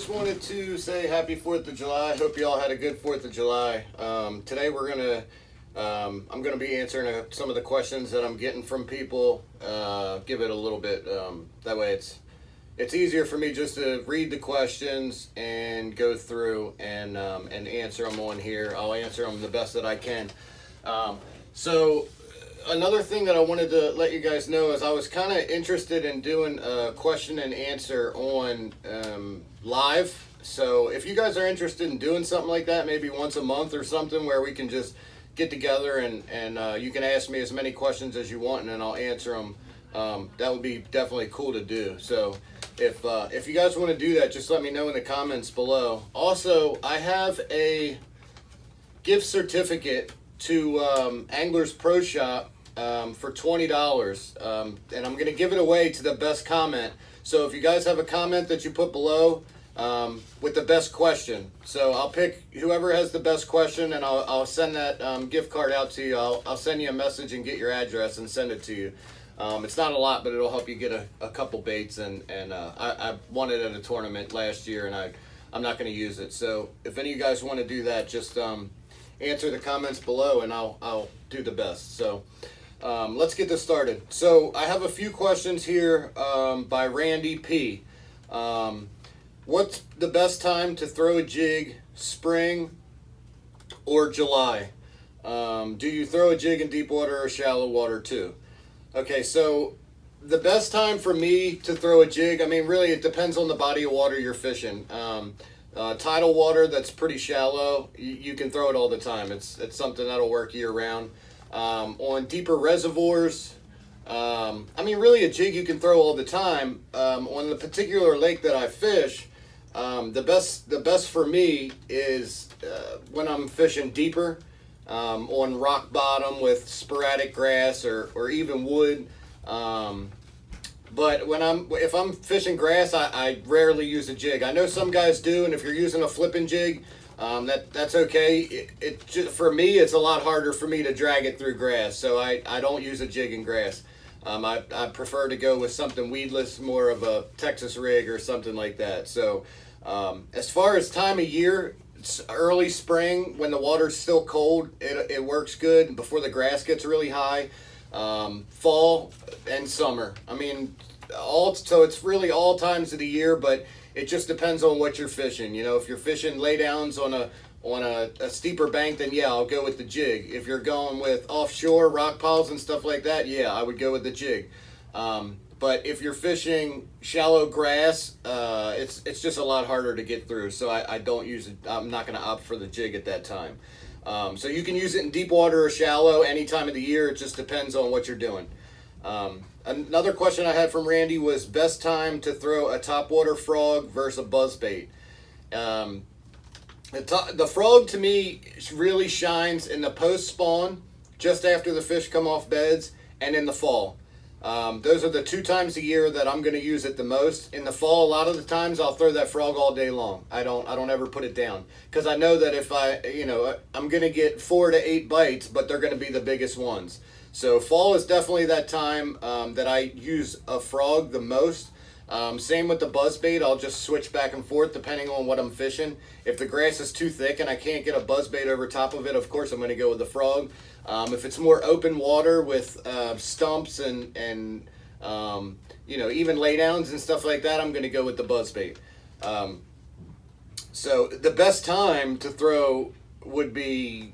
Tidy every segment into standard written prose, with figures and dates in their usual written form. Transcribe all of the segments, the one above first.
just wanted to say happy 4th of July. Hope you all had a good 4th of July. Today I'm gonna be answering some of the questions that I'm getting from people. Give it a little bit, that way it's easier for me just to read the questions and go through and answer them on here. I'll answer them the best that I can. So another thing that I wanted to let you guys know is I was kind of interested in doing a question and answer on live. So if you guys are interested in doing something like that, maybe once a month or something, where we can just get together and you can ask me as many questions as you want and then I'll answer them. That would be definitely cool to do. So if you guys want to do that, just let me know in the comments below. Also, I have a gift certificate to Anglers Pro Shop for $20, and I'm going to give it away to the best comment. So if you guys have a comment that you put below with the best question, so I'll pick whoever has the best question and I'll send that gift card out to you. I'll send you a message and get your address and send it to you. It's not a lot, but it'll help you get a couple baits, and I won it at a tournament last year, and I'm not going to use it. So if any of you guys want to do that, just answer the comments below and I'll do the best. So let's get this started. So I have a few questions here by Randy P. What's the best time to throw a jig, spring or July? Do you throw a jig in deep water or shallow water too? Okay, so the best time for me to throw a jig, I mean, really it depends on the body of water you're fishing. Tidal water that's pretty shallow, you can throw it all the time. It's something that'll work year round. On deeper reservoirs, I mean, really a jig you can throw all the time. On the particular lake that I fish, the best for me is when I'm fishing deeper, on rock bottom with sporadic grass or even wood. But if I'm fishing grass, I rarely use a jig. I know some guys do, and if you're using a flipping jig, that's okay. It just, for me, it's a lot harder for me to drag it through grass, so I don't use a jig in grass. I prefer to go with something weedless, more of a Texas rig or something like that. So as far as time of year, it's early spring when the water's still cold, it works good before the grass gets really high. Fall and summer. I mean, so it's really all times of the year, but it just depends on what you're fishing. You know, if you're fishing laydowns on a steeper bank, then yeah, I'll go with the jig. If you're going with offshore rock piles and stuff like that, yeah, I would go with the jig. But if you're fishing shallow grass, it's just a lot harder to get through. So I don't use it. I'm not going to opt for the jig at that time. So you can use it in deep water or shallow any time of the year. It just depends on what you're doing. Another question I had from Randy was best time to throw a topwater frog versus a buzzbait. The frog to me really shines in the post spawn, just after the fish come off beds, and in the fall. Those are the 2 times a year that I'm going to use it the most. In the fall, a lot of the times I'll throw that frog all day long. I don't ever put it down, because I know that if I'm going to get 4 to 8 bites, but they're going to be the biggest ones. So fall is definitely that time that I use a frog the most. Same with the buzzbait. I'll just switch back and forth depending on what I'm fishing. If the grass is too thick and I can't get a buzzbait over top of it, of course I'm going to go with the frog. If it's more open water with stumps and even laydowns and stuff like that, I'm going to go with the buzzbait. So the best time to throw would be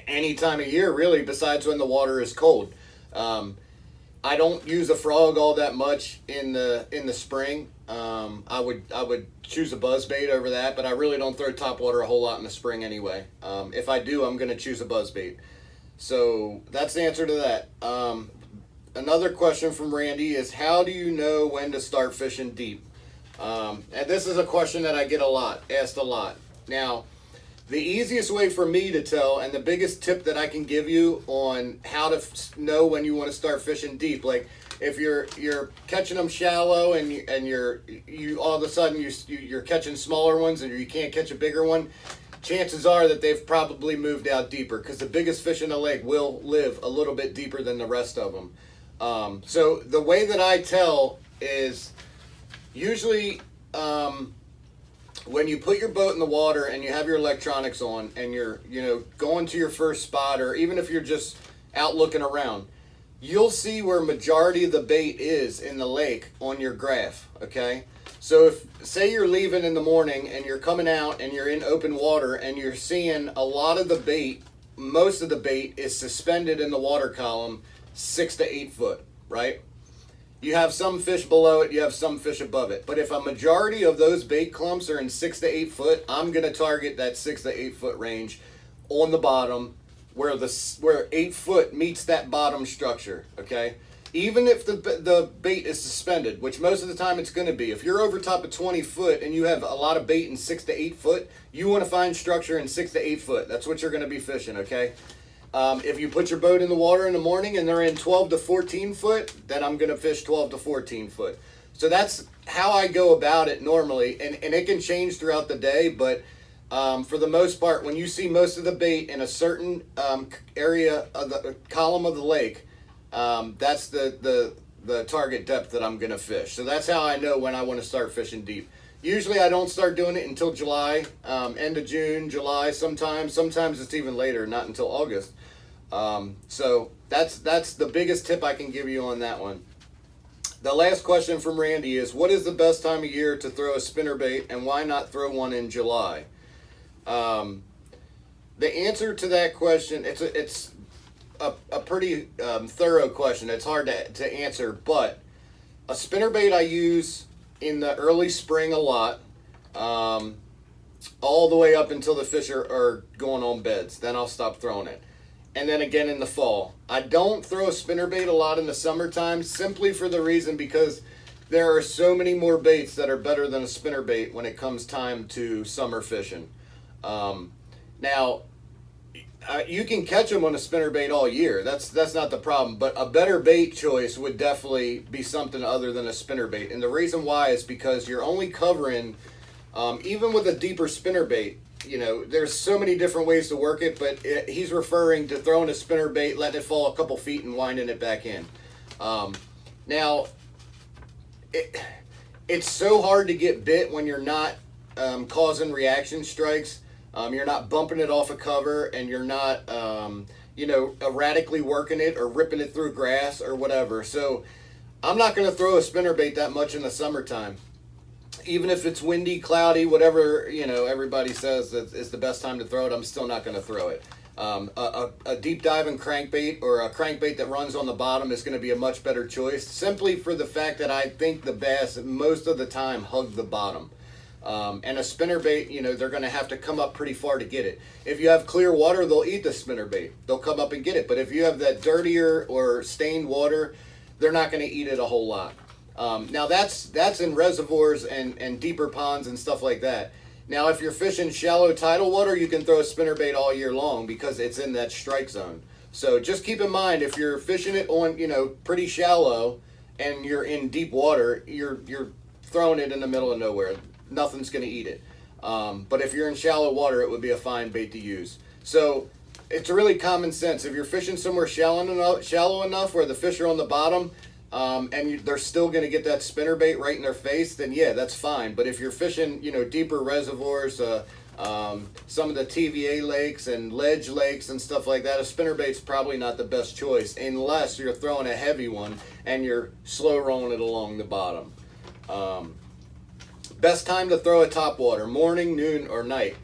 any time of year, really, besides when the water is cold. I don't use a frog all that much in the spring. I would choose a buzzbait over that, but I really don't throw topwater a whole lot in the spring anyway. If I do, I'm going to choose a buzzbait. So that's the answer to that. Another question from Randy is, how do you know when to start fishing deep? And this is a question that I get asked a lot. Now, the easiest way for me to tell, and the biggest tip that I can give you on how to know when you want to start fishing deep, like if you're catching them shallow and you all of a sudden you're catching smaller ones and you can't catch a bigger one, chances are that they've probably moved out deeper, because the biggest fish in the lake will live a little bit deeper than the rest of them. So the way that I tell is usually when you put your boat in the water and you have your electronics on and you're, going to your first spot, or even if you're just out looking around, you'll see where majority of the bait is in the lake on your graph, okay? So if, say you're leaving in the morning and you're coming out and you're in open water and you're seeing a lot of the bait, most of the bait is suspended in the water column 6 to 8 foot, right? You have some fish below it, you have some fish above it. But if a majority of those bait clumps are in 6 to 8 foot, I'm going to target that 6 to 8 foot range on the bottom where 8 foot meets that bottom structure, okay? Even if the bait is suspended, which most of the time it's going to be. If you're over top of 20 foot and you have a lot of bait in 6 to 8 foot, you want to find structure in 6 to 8 foot. That's what you're going to be fishing, okay? If you put your boat in the water in the morning and they're in 12 to 14 foot, then I'm going to fish 12 to 14 foot. So that's how I go about it normally. And it can change throughout the day, but for the most part, when you see most of the bait in a certain area of the column of the lake, that's the target depth that I'm going to fish. So that's how I know when I want to start fishing deep. Usually I don't start doing it until July, end of June, July sometimes. Sometimes it's even later, not until August. So that's the biggest tip I can give you on that one. The last question from Randy is, what is the best time of year to throw a spinnerbait, and why not throw one in July? The answer to that question, it's a pretty thorough question. It's hard to answer, but a spinnerbait I use in the early spring a lot, all the way up until the fish are going on beds. Then I'll stop throwing it. And then again in the fall. I don't throw a spinnerbait a lot in the summertime, simply for the reason because there are so many more baits that are better than a spinnerbait when it comes time to summer fishing. Now, you can catch them on a spinnerbait all year. That's not the problem. But a better bait choice would definitely be something other than a spinnerbait. And the reason why is because you're only covering, even with a deeper spinnerbait, there's so many different ways to work it, but he's referring to throwing a spinnerbait, letting it fall a couple feet and winding it back in. Now, it's so hard to get bit when you're not causing reaction strikes. You're not bumping it off a cover, and you're not, erratically working it or ripping it through grass or whatever. So I'm not going to throw a spinnerbait that much in the summertime. Even if it's windy, cloudy, whatever, everybody says that is the best time to throw it, I'm still not going to throw it. A deep diving crankbait or a crankbait that runs on the bottom is going to be a much better choice, simply for the fact that I think the bass most of the time hug the bottom. And a spinnerbait, they're going to have to come up pretty far to get it. If you have clear water, they'll eat the spinnerbait. They'll come up and get it. But if you have that dirtier or stained water, they're not going to eat it a whole lot. Now that's in reservoirs and deeper ponds and stuff like that. Now, if you're fishing shallow tidal water, you can throw a spinnerbait all year long because it's in that strike zone. So just keep in mind, if you're fishing it on, pretty shallow and you're in deep water, you're throwing it in the middle of nowhere. Nothing's going to eat it. But if you're in shallow water, it would be a fine bait to use. So it's really common sense. If you're fishing somewhere shallow enough where the fish are on the bottom, and they're still going to get that spinnerbait right in their face, then yeah, that's fine. But if you're fishing, deeper reservoirs, some of the TVA lakes and ledge lakes and stuff like that, a spinnerbait's probably not the best choice unless you're throwing a heavy one and you're slow rolling it along the bottom. Best time to throw a topwater, morning, noon, or night?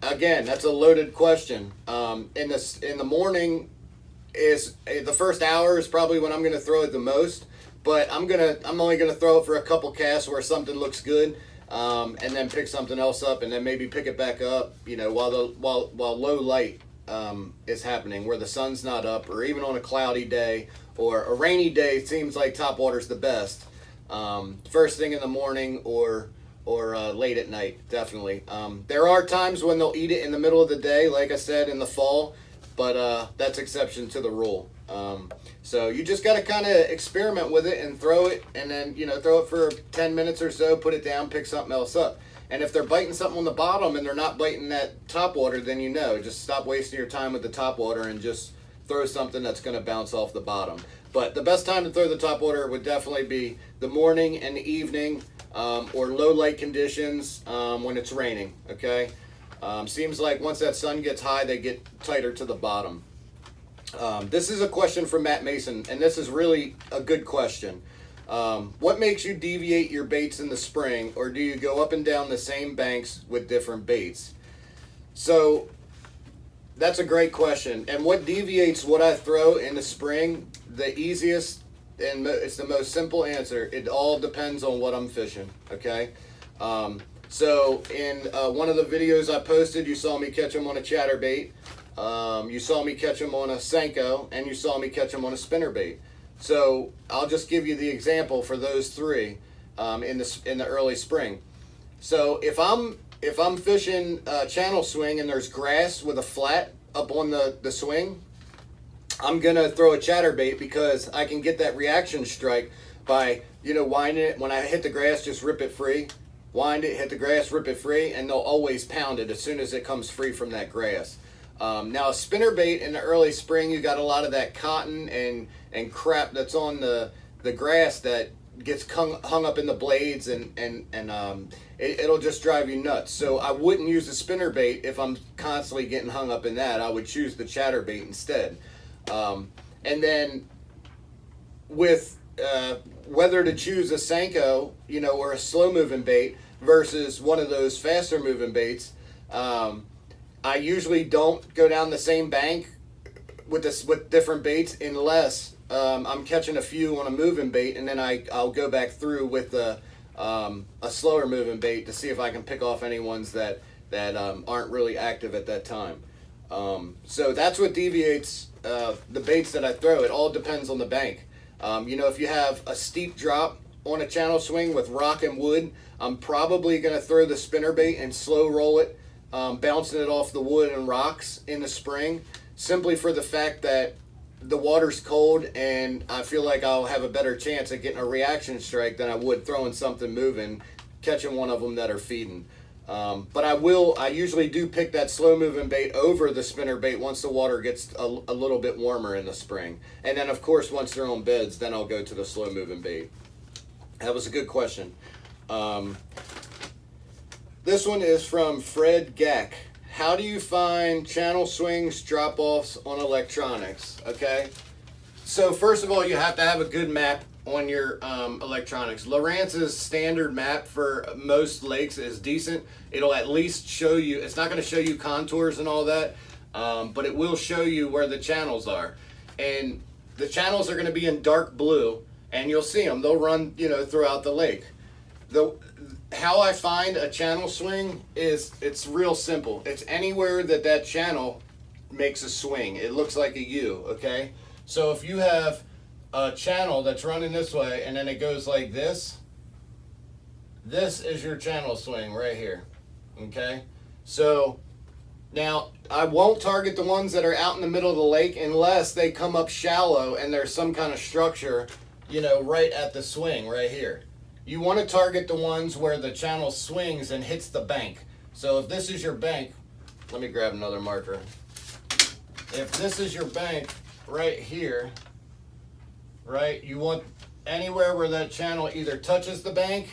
Again, that's a loaded question. In the morning is the first hour is probably when I'm going to throw it the most, but I'm only going to throw it for a couple casts where something looks good, and then pick something else up, and then maybe pick it back up, while low light is happening, where the sun's not up, or even on a cloudy day or a rainy day. It seems like topwater's the best. First thing in the morning or late at night, definitely. There are times when they'll eat it in the middle of the day, like I said, in the fall, but that's exception to the rule. So you just got to kind of experiment with it and throw it, and then throw it for 10 minutes or so, put it down, pick something else up. And if they're biting something on the bottom and they're not biting that topwater, then just stop wasting your time with the topwater and just throw something that's going to bounce off the bottom. But the best time to throw the topwater would definitely be the morning and the evening. or low light conditions when it's raining, okay? Seems like once that sun gets high, they get tighter to the bottom. This is a question from Matt Mason, and this is really a good question. What makes you deviate your baits in the spring, or do you go up and down the same banks with different baits? So that's a great question. And what deviates what I throw in the spring, the easiest and it's the most simple answer, it all depends on what I'm fishing, okay? So in one of the videos I posted, you saw me catch them on a chatterbait, you saw me catch them on a Senko, and you saw me catch them on a spinnerbait. So I'll just give you the example for those three in the early spring. So if I'm fishing channel swing and there's grass with a flat up on the swing, I'm gonna throw a chatterbait because I can get that reaction strike by, you know, winding it. When I hit the grass, just rip it free. Wind it, hit the grass, rip it free, and they'll always pound it as soon as it comes free from that grass. Now a spinnerbait in the early spring, you got a lot of that cotton and crap that's on the grass that gets hung up in the blades, and it'll just drive you nuts. So I wouldn't use the spinnerbait if I'm constantly getting hung up in that. I would choose the chatterbait instead. And then with whether to choose a Senko, you know, or a slow moving bait versus one of those faster moving baits, I usually don't go down the same bank with different baits unless I'm catching a few on a moving bait, and then I'll go back through with a slower moving bait to see if I can pick off any ones that aren't really active at that time. So that's what deviates the baits that I throw. It all depends on the bank. You know, if you have a steep drop on a channel swing with rock and wood, I'm probably going to throw the spinnerbait and slow roll it, bouncing it off the wood and rocks in the spring, simply for the fact that the water's cold and I feel like I'll have a better chance at getting a reaction strike than I would throwing something moving, catching one of them that are feeding. But I usually do pick that slow moving bait over the spinner bait once the water gets a little bit warmer in the spring. And then of course, once they're on beds, then I'll go to the slow moving bait. That was a good question. This one is from Fred Gack. How do you find channel swings, drop-offs on electronics? Okay. So first of all, you have to have a good map on your electronics. Lowrance's standard map for most lakes is decent. It'll at least show you, it's not going to show you contours and all that, but it will show you where the channels are. And the channels are going to be in dark blue, and you'll see them. They'll run, you know, throughout the lake. How I find a channel swing is, it's real simple. It's anywhere that channel makes a swing. It looks like a U, okay? So if you have a channel that's running this way and then it goes like this, this is your channel swing right here, okay? So now I won't target the ones that are out in the middle of the lake unless they come up shallow and there's some kind of structure, you know, right at the swing right here. You want to target the ones where the channel swings and hits the bank. So if this is your bank, let me grab another marker. If this is your bank right here, right, you want anywhere where that channel either touches the bank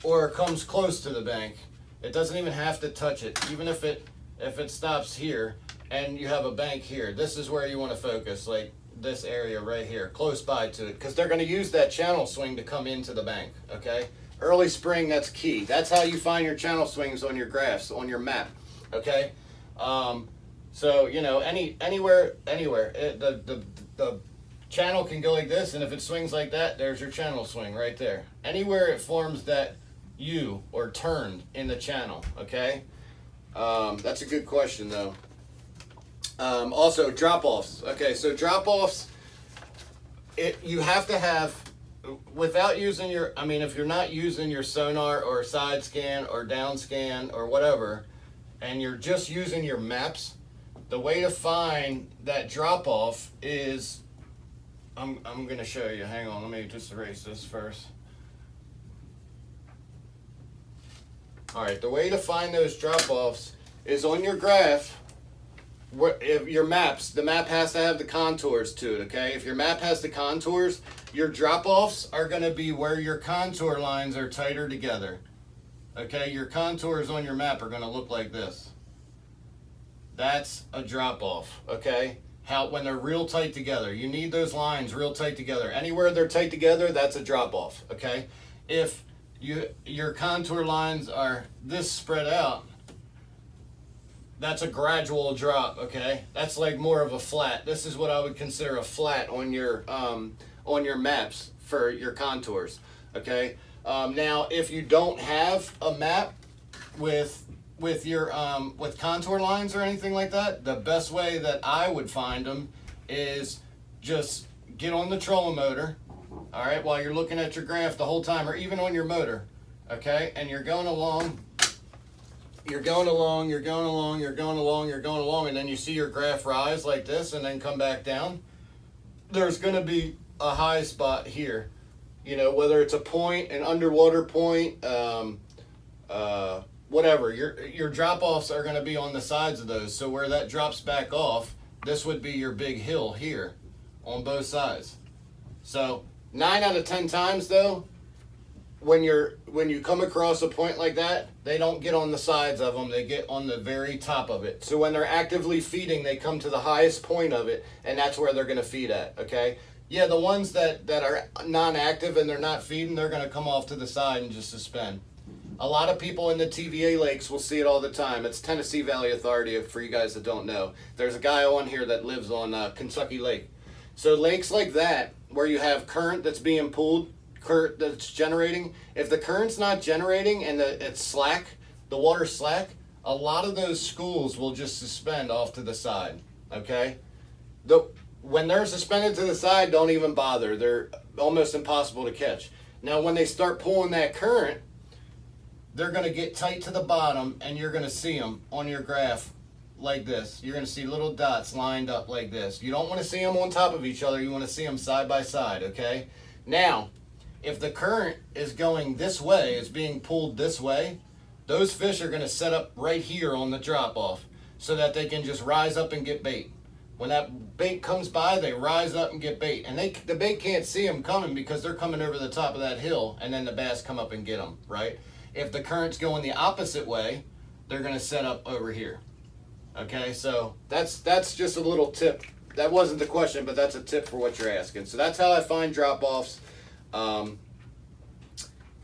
or comes close to the bank. It doesn't even have to touch it. Even if it stops here and you have a bank here, this is where you want to focus, like this area right here, close by to it, because they're going to use that channel swing to come into the bank, okay? Early spring, that's key. That's how you find your channel swings on your graphs, on your map, okay? So, you know, anywhere, the channel can go like this, and if it swings like that, there's your channel swing right there. Anywhere it forms that U or turn in the channel, okay? That's a good question, though. Also, drop-offs. Okay, so drop-offs, you have to have, without using your, I mean, if you're not using your sonar or side scan or down scan or whatever, and you're just using your maps, the way to find that drop-off is, I'm going to show you. Hang on, let me just erase this first. All right, the way to find those drop-offs is on your graph. if your maps, the map has to have the contours to it, okay? If your map has the contours, your drop-offs are going to be where your contour lines are tighter together. Okay, your contours on your map are going to look like this. That's a drop-off, okay? When they're real tight together. You need those lines real tight together. Anywhere they're tight together, that's a drop-off, okay? If your contour lines are this spread out, that's a gradual drop, okay? That's like more of a flat. This is what I would consider a flat on your maps for your contours, okay? Now, if you don't have a map with your with contour lines or anything like that, the best way that I would find them is just get on the trolling motor, all right, while you're looking at your graph the whole time, or even on your motor, okay? And you're going along. You're going along, and then you see your graph rise like this and then come back down. There's going to be a high spot here, you know, whether it's a point, an underwater point, whatever. Your drop-offs are going to be on the sides of those. So where that drops back off, this would be your big hill here on both sides. So 9 out of 10 times, though, when you come across a point like that, they don't get on the sides of them, they get on the very top of it. So when they're actively feeding, they come to the highest point of it, and that's where they're going to feed at, okay? Yeah, the ones that are non-active and they're not feeding, they're going to come off to the side and just suspend. A lot of people in the TVA lakes will see it all the time. It's Tennessee Valley Authority, for you guys that don't know. There's a guy on here that lives on Kentucky Lake. So lakes like that, where you have current that's being pulled, current that's generating, if the current's not generating and it's slack, the water's slack, a lot of those schools will just suspend off to the side, okay? When they're suspended to the side, don't even bother. They're almost impossible to catch. Now, when they start pulling that current, they're going to get tight to the bottom, and you're going to see them on your graph like this. You're going to see little dots lined up like this. You don't want to see them on top of each other. You want to see them side by side, okay? Now, if the current is going this way, it's being pulled this way, those fish are going to set up right here on the drop-off so that they can just rise up and get bait. When that bait comes by, they rise up and get bait. And the bait can't see them coming because they're coming over the top of that hill, and then the bass come up and get them, right? If the current's going the opposite way, they're going to set up over here. Okay, so that's just a little tip. That wasn't the question, but that's a tip for what you're asking. So that's how I find drop-offs. And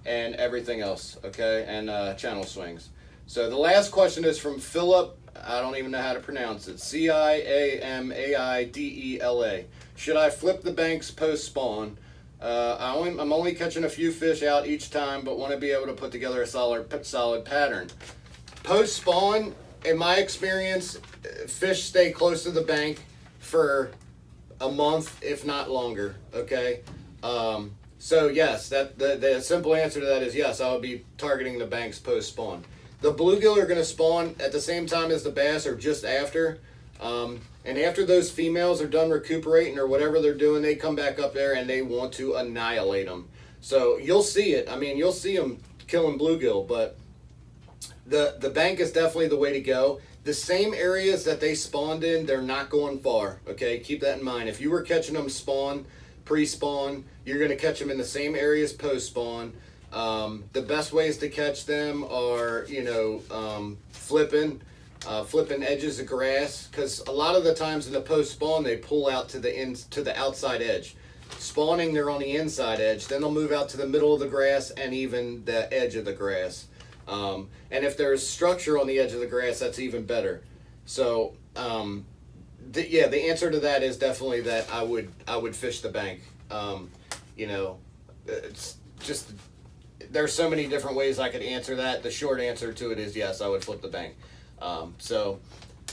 everything else, okay, and channel swings. So the last question is from Philip. I don't even know how to pronounce it. Ciamaidela. Should I flip the banks post spawn? I'm only catching a few fish out each time, but want to be able to put together a solid pattern. Post spawn, in my experience, fish stay close to the bank for a month, if not longer. Okay. So yes, the simple answer to that is yes. I would be targeting the banks post spawn. The bluegill are going to spawn at the same time as the bass or just after. And after those females are done recuperating or whatever they're doing, they come back up there and they want to annihilate them. So you'll see it. I mean, you'll see them killing bluegill, but the bank is definitely the way to go. The same areas that they spawned in, they're not going far. Okay, keep that in mind. If you were catching them pre-spawn, you're going to catch them in the same areas post-spawn. The best ways to catch them are, flipping edges of grass, because a lot of the times in the post-spawn they pull out to the outside edge. Spawning, they're on the inside edge. Then they'll move out to the middle of the grass and even the edge of the grass. And if there's structure on the edge of the grass, that's even better. So, the answer to that is definitely that I would fish the bank. It's just, there's so many different ways I could answer that. The short answer to it is yes, I would flip the bank.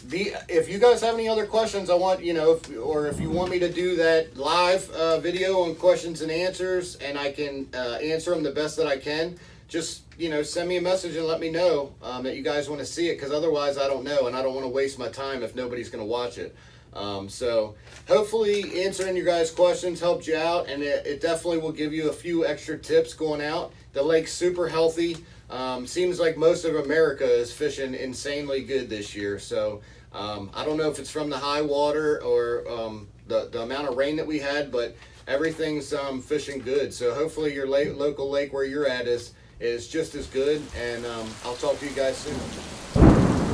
If you guys have any other questions, or if you want me to do that live video on questions and answers, and I can answer them the best that I can, just send me a message and let me know that you guys want to see it, because otherwise I don't know, and I don't want to waste my time if nobody's going to watch it. So hopefully answering your guys' questions helped you out, and it definitely will give you a few extra tips going out. The lake's super healthy. seems like most of America is fishing insanely good this year. So I don't know if it's from the high water or the amount of rain that we had, but everything's fishing good. So hopefully your local lake where you're at is just as good. And I'll talk to you guys soon.